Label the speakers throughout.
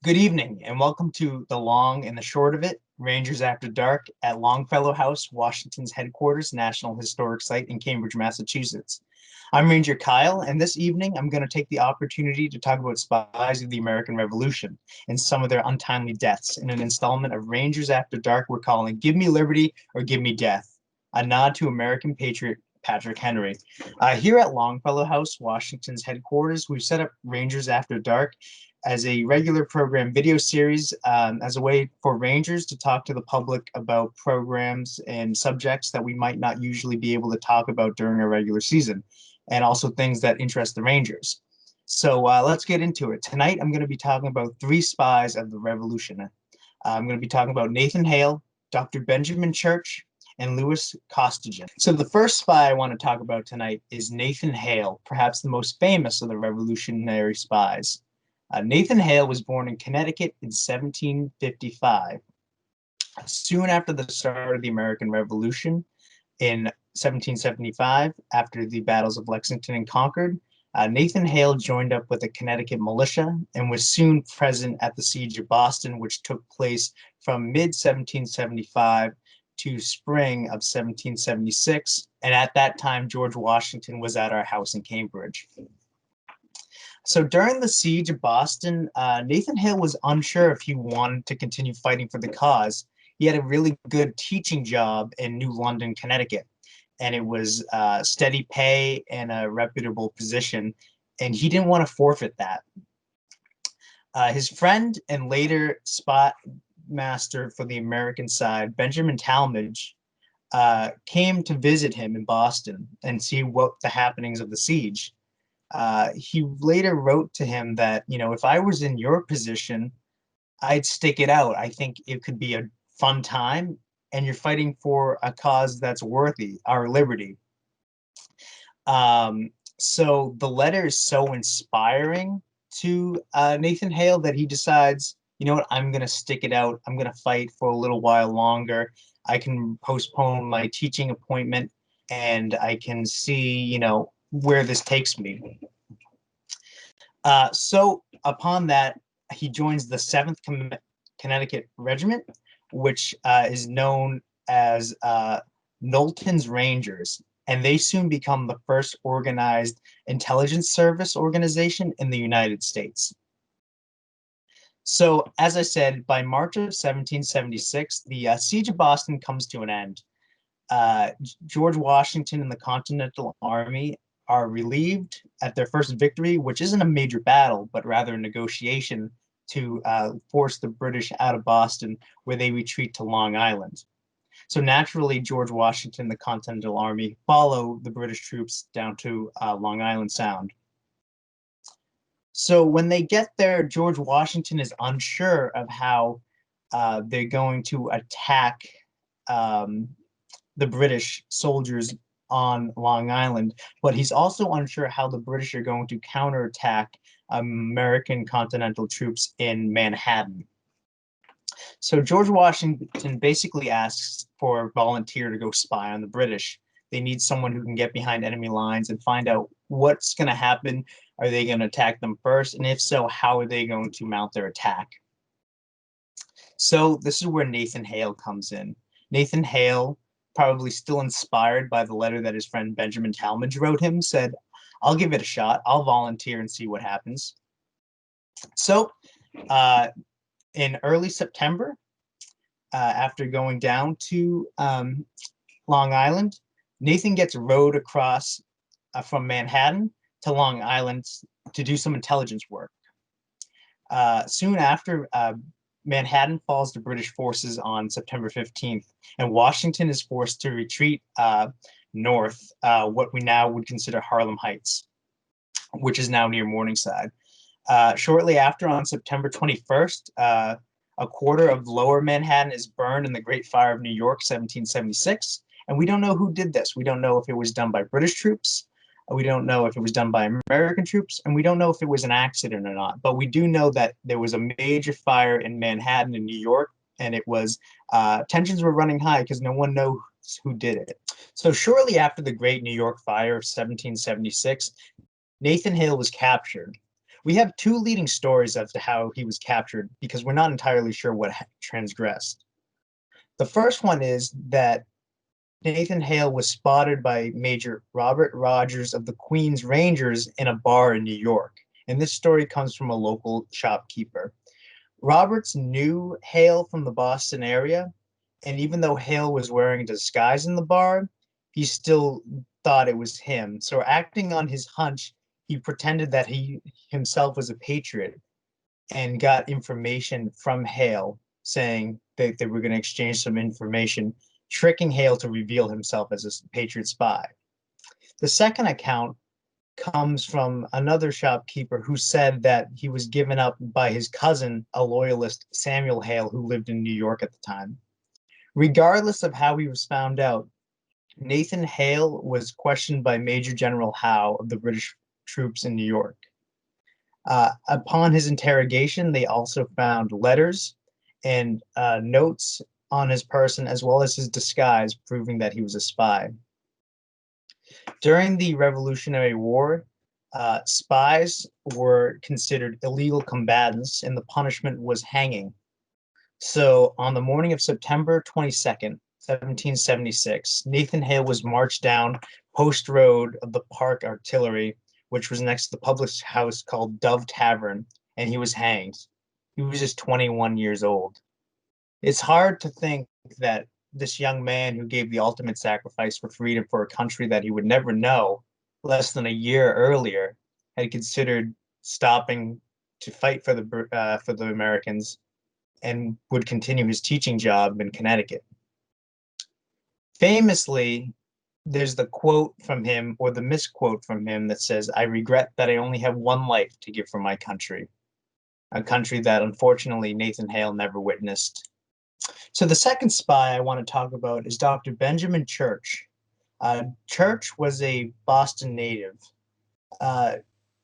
Speaker 1: Good evening, and welcome to The Long and the Short of It, Rangers After Dark at Longfellow House, Washington's headquarters, National Historic Site in Cambridge, Massachusetts. I'm Ranger Kyle, and this evening I'm going to take the opportunity to talk about spies of the American Revolution and some of their untimely deaths in an installment of Rangers After Dark we're calling Give Me Liberty or Give Me Death, a nod to American patriot Patrick Henry. Here at Longfellow House, Washington's headquarters, we've set up Rangers After Dark as a regular program video series as a way for Rangers to talk to the public about programs and subjects that we might not usually be able to talk about during a regular season, and also things that interest the Rangers. So let's get into it. Tonight, I'm going to be talking about three spies of the Revolution. I'm going to be talking about Nathan Hale, Dr. Benjamin Church, and Louis Costigan. So the first spy I want to talk about tonight is Nathan Hale, perhaps the most famous of the revolutionary spies. Nathan Hale was born in Connecticut in 1755. Soon after the start of the American Revolution in 1775, after the battles of Lexington and Concord, Nathan Hale joined up with the Connecticut militia and was soon present at the siege of Boston, which took place from mid-1775 to spring of 1776. And at that time, George Washington was at our house in Cambridge. So during the siege of Boston, Nathan Hale was unsure if he wanted to continue fighting for the cause. He had a really good teaching job in New London, Connecticut, and it was steady pay and a reputable position, and he didn't want to forfeit that. His friend and later spot master for the American side, Benjamin Talmadge, came to visit him in Boston and see what the happenings of the siege. He later wrote to him that, if I was in your position, I'd stick it out. I think it could be a fun time, and you're fighting for a cause that's worthy, our liberty. So the letter is so inspiring to Nathan Hale that he decides, you know what, I'm going to stick it out. I'm going to fight for a little while longer. I can postpone my teaching appointment, and I can see, where this takes me. So upon that, he joins the 7th Connecticut Regiment, which is known as Knowlton's Rangers, and they soon become the first organized intelligence service organization in the United States. So, as I said, by March of 1776, the siege of Boston comes to an end. George Washington and the Continental Army are relieved at their first victory, which isn't a major battle, but rather a negotiation to force the British out of Boston, where they retreat to Long Island. So naturally, George Washington and the Continental Army follow the British troops down to Long Island Sound. So when they get there, George Washington is unsure of how they're going to attack the British soldiers on Long Island, but he's also unsure how the British are going to counterattack American continental troops in Manhattan. So George Washington basically asks for a volunteer to go spy on the British. They need someone who can get behind enemy lines and find out what's going to happen. Are they going to attack them first? And if so, how are they going to mount their attack? So this is where Nathan Hale comes in. Nathan Hale, probably still inspired by the letter that his friend Benjamin Talmadge wrote him, said, I'll give it a shot. I'll volunteer and see what happens. So in early September, after going down to Long Island, Nathan gets rowed across from Manhattan to Long Island to do some intelligence work. Soon after, Manhattan falls to British forces on September 15th, and Washington is forced to retreat north, what we now would consider Harlem Heights, which is now near Morningside. Shortly after, on September 21st, a quarter of lower Manhattan is burned in the Great Fire of New York, 1776, and we don't know who did this. We don't know if it was done by British troops. We don't know if it was done by American troops, and we don't know if it was an accident or not. But we do know that there was a major fire in Manhattan in New York, and it was tensions were running high because no one knows who did it. So shortly after the Great New York Fire of 1776, Nathan Hale was captured. We have two leading stories as to how he was captured because we're not entirely sure what transgressed. The first one is that Nathan Hale was spotted by Major Robert Rogers of the Queen's Rangers in a bar in New York. And this story comes from a local shopkeeper. Roberts knew Hale from the Boston area, and even though Hale was wearing a disguise in the bar, he still thought it was him. So, acting on his hunch, he pretended that he himself was a patriot and got information from Hale saying that they were going to exchange some information, tricking Hale to reveal himself as a patriot spy. The second account comes from another shopkeeper who said that he was given up by his cousin, a loyalist, Samuel Hale, who lived in New York at the time. Regardless of how he was found out, Nathan Hale was questioned by Major General Howe of the British troops in New York. Upon his interrogation, they also found letters and notes on his person, as well as his disguise, proving that he was a spy. During the Revolutionary War, spies were considered illegal combatants, and the punishment was hanging. So, on the morning of September 22nd, 1776, Nathan Hale was marched down Post Road of the Park Artillery, which was next to the public house called Dove Tavern, and he was hanged. He was just 21 years old. It's hard to think that this young man who gave the ultimate sacrifice for freedom for a country that he would never know less than a year earlier had considered stopping to fight for the Americans and would continue his teaching job in Connecticut. Famously, there's the quote from him, or the misquote from him, that says, "I regret that I only have one life to give for my country," a country that unfortunately Nathan Hale never witnessed. So the second spy I want to talk about is Dr. Benjamin Church. Church was a Boston native.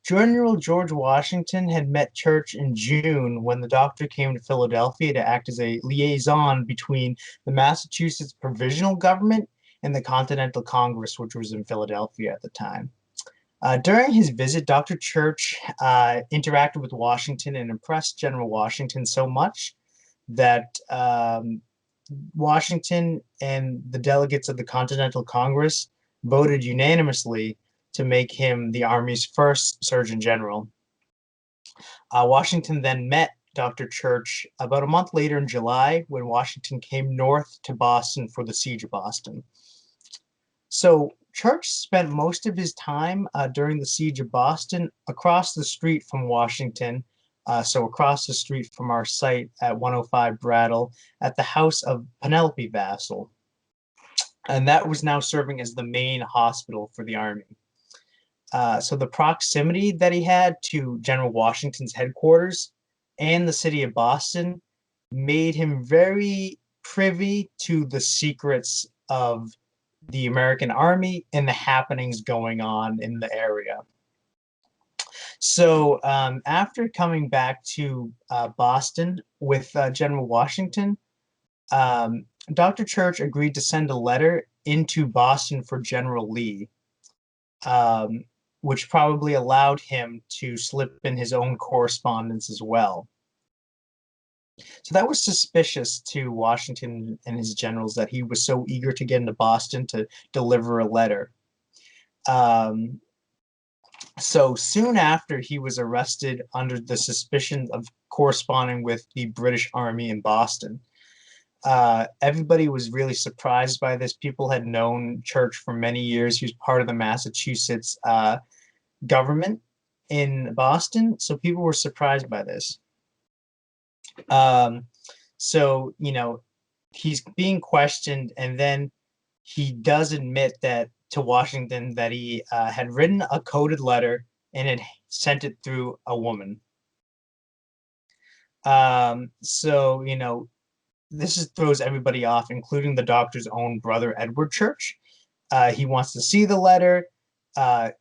Speaker 1: General George Washington had met Church in June when the doctor came to Philadelphia to act as a liaison between the Massachusetts Provisional Government and the Continental Congress, which was in Philadelphia at the time. During his visit, Dr. Church interacted with Washington and impressed General Washington so much that Washington and the delegates of the Continental Congress voted unanimously to make him the Army's first Surgeon General. Washington then met Dr. Church about a month later in July when Washington came north to Boston for the siege of Boston. So Church spent most of his time during the siege of Boston across the street from Washington, so across the street from our site at 105 Brattle, at the house of Penelope Vassal. And that was now serving as the main hospital for the Army. So the proximity that he had to General Washington's headquarters and the city of Boston made him very privy to the secrets of the American Army and the happenings going on in the area. So after coming back to Boston with General Washington, Dr. Church agreed to send a letter into Boston for General Lee, which probably allowed him to slip in his own correspondence as well. So that was suspicious to Washington and his generals that he was so eager to get into Boston to deliver a letter. So soon after, he was arrested under the suspicion of corresponding with the British Army in Boston. Everybody was really surprised by this. People had known Church for many years. He was part of the Massachusetts government in Boston, so people were surprised by this. So, you know, he's being questioned, and then he does admit that to Washington that he had written a coded letter and had sent it through a woman. So, you know, this throws everybody off, including the doctor's own brother, Edward Church. He wants to see the letter.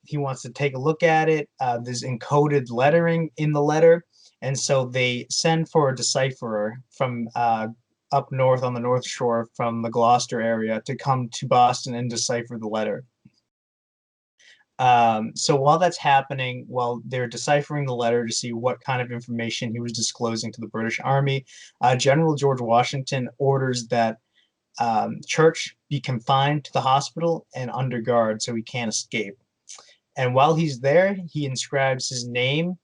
Speaker 1: He wants to take a look at it. There's encoded lettering in the letter. And so they send for a decipherer from up north on the North Shore from the Gloucester area to come to Boston and decipher the letter. So while that's happening, while they're deciphering the letter to see what kind of information he was disclosing to the British Army, General George Washington orders that Church be confined to the hospital and under guard so he can't escape. And while he's there, he inscribes his name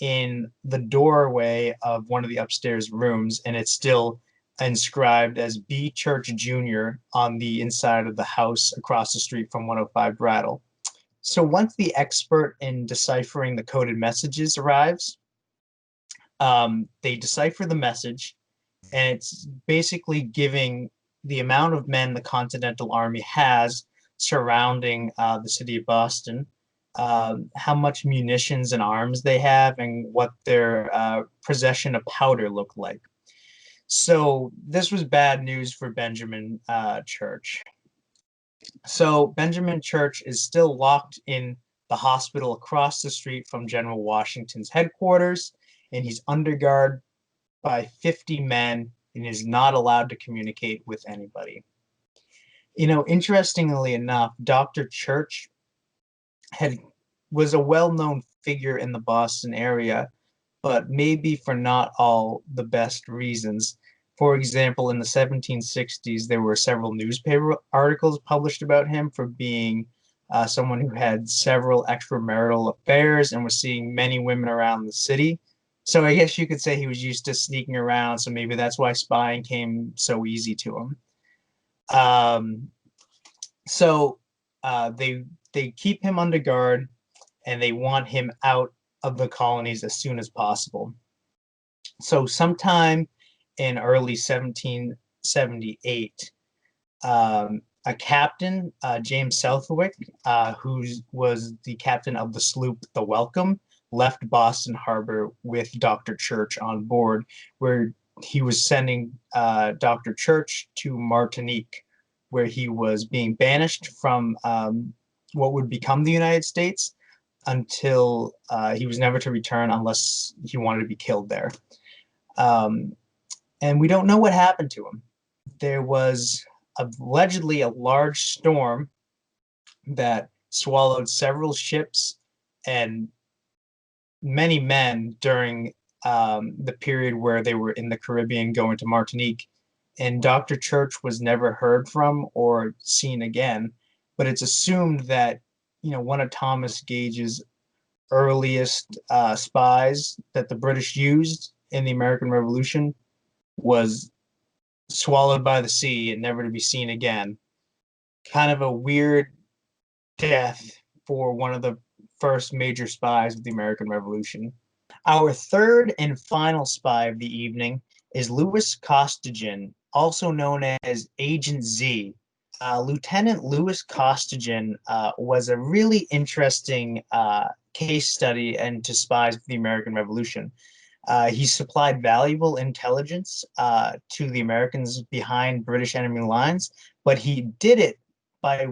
Speaker 1: in the doorway of one of the upstairs rooms, and it's still inscribed as B. Church Jr. on the inside of the house across the street from 105 Brattle. So once the expert in deciphering the coded messages arrives, they decipher the message, and it's basically giving the amount of men the Continental Army has surrounding the city of Boston, how much munitions and arms they have, and what their possession of powder looked like. So this was bad news for Benjamin Church. So Benjamin Church is still locked in the hospital across the street from General Washington's headquarters, and he's under guard by 50 men and is not allowed to communicate with anybody. Interestingly enough, Dr. Church was a well-known figure in the Boston area, but maybe for not all the best reasons. For example, in the 1760s, there were several newspaper articles published about him for being someone who had several extramarital affairs and was seeing many women around the city. So I guess you could say he was used to sneaking around, so maybe that's why spying came so easy to him. They keep him under guard, and they want him out of the colonies as soon as possible. So sometime in early 1778, a captain, James Southwick, who was the captain of the sloop the Welcome, left Boston Harbor with Dr. Church on board, where he was sending Dr. Church to Martinique, where he was being banished from what would become the United States until he was never to return unless he wanted to be killed there. And we don't know what happened to him. There was allegedly a large storm that swallowed several ships and many men during the period where they were in the Caribbean going to Martinique. And Dr. Church was never heard from or seen again. But it's assumed that, one of Thomas Gage's earliest spies that the British used in the American Revolution was swallowed by the sea and never to be seen again. Kind of a weird death for one of the first major spies of the American Revolution. Our third and final spy of the evening is Louis Costigan, also known as Agent Z. Lieutenant Louis Costigan was a really interesting case study into spies of the American Revolution. He supplied valuable intelligence to the Americans behind British enemy lines, but he did it by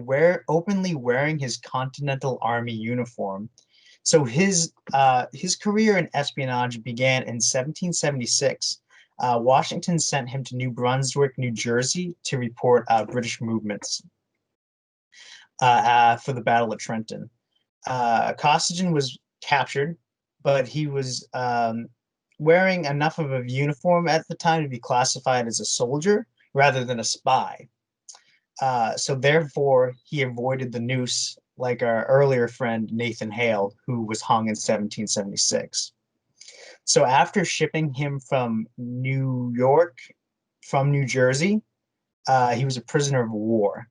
Speaker 1: openly wearing his Continental Army uniform. So his career in espionage began in 1776. Washington sent him to New Brunswick, New Jersey, to report British movements for the Battle of Trenton. Costigan was captured, but he was wearing enough of a uniform at the time to be classified as a soldier rather than a spy. So therefore, he avoided the noose like our earlier friend Nathan Hale, who was hung in 1776. So after shipping him from New Jersey, he was a prisoner of war.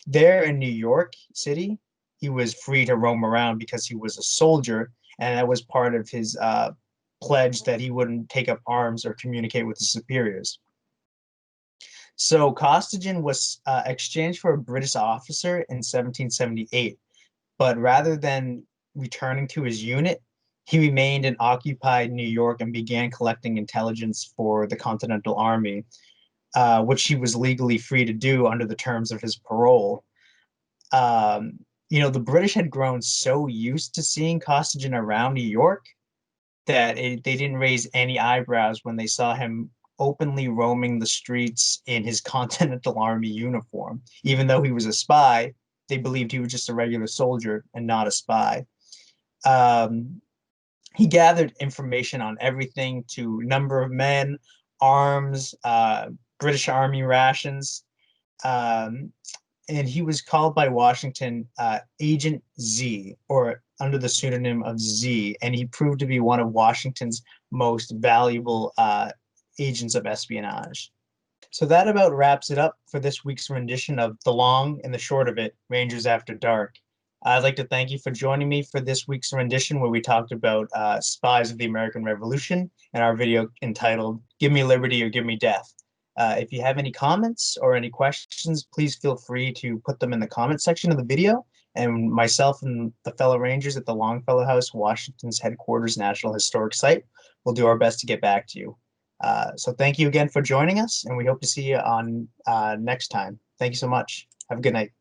Speaker 1: There in New York City, he was free to roam around because he was a soldier, and that was part of his pledge that he wouldn't take up arms or communicate with his superiors. So Costigan was exchanged for a British officer in 1778, but rather than returning to his unit, he remained in occupied New York and began collecting intelligence for the Continental Army, which he was legally free to do under the terms of his parole. The British had grown so used to seeing Costigan around New York that they didn't raise any eyebrows when they saw him openly roaming the streets in his Continental Army uniform. Even though he was a spy, they believed he was just a regular soldier and not a spy. Um, he gathered information on everything to number of men, arms, British Army rations, um, and he was called by Washington Agent Z, or under the pseudonym of Z, and he proved to be one of Washington's most valuable agents of espionage. So that about wraps it up for this week's rendition of The Long and the Short of It, Rangers After Dark. I'd like to thank you for joining me for this week's rendition where we talked about spies of the American Revolution and our video entitled Give Me Liberty or Give Me Death. If you have any comments or any questions, please feel free to put them in the comment section of the video. And myself and the fellow Rangers at the Longfellow House, Washington's headquarters National Historic Site, will do our best to get back to you. So thank you again for joining us, and we hope to see you on next time. Thank you so much. Have a good night.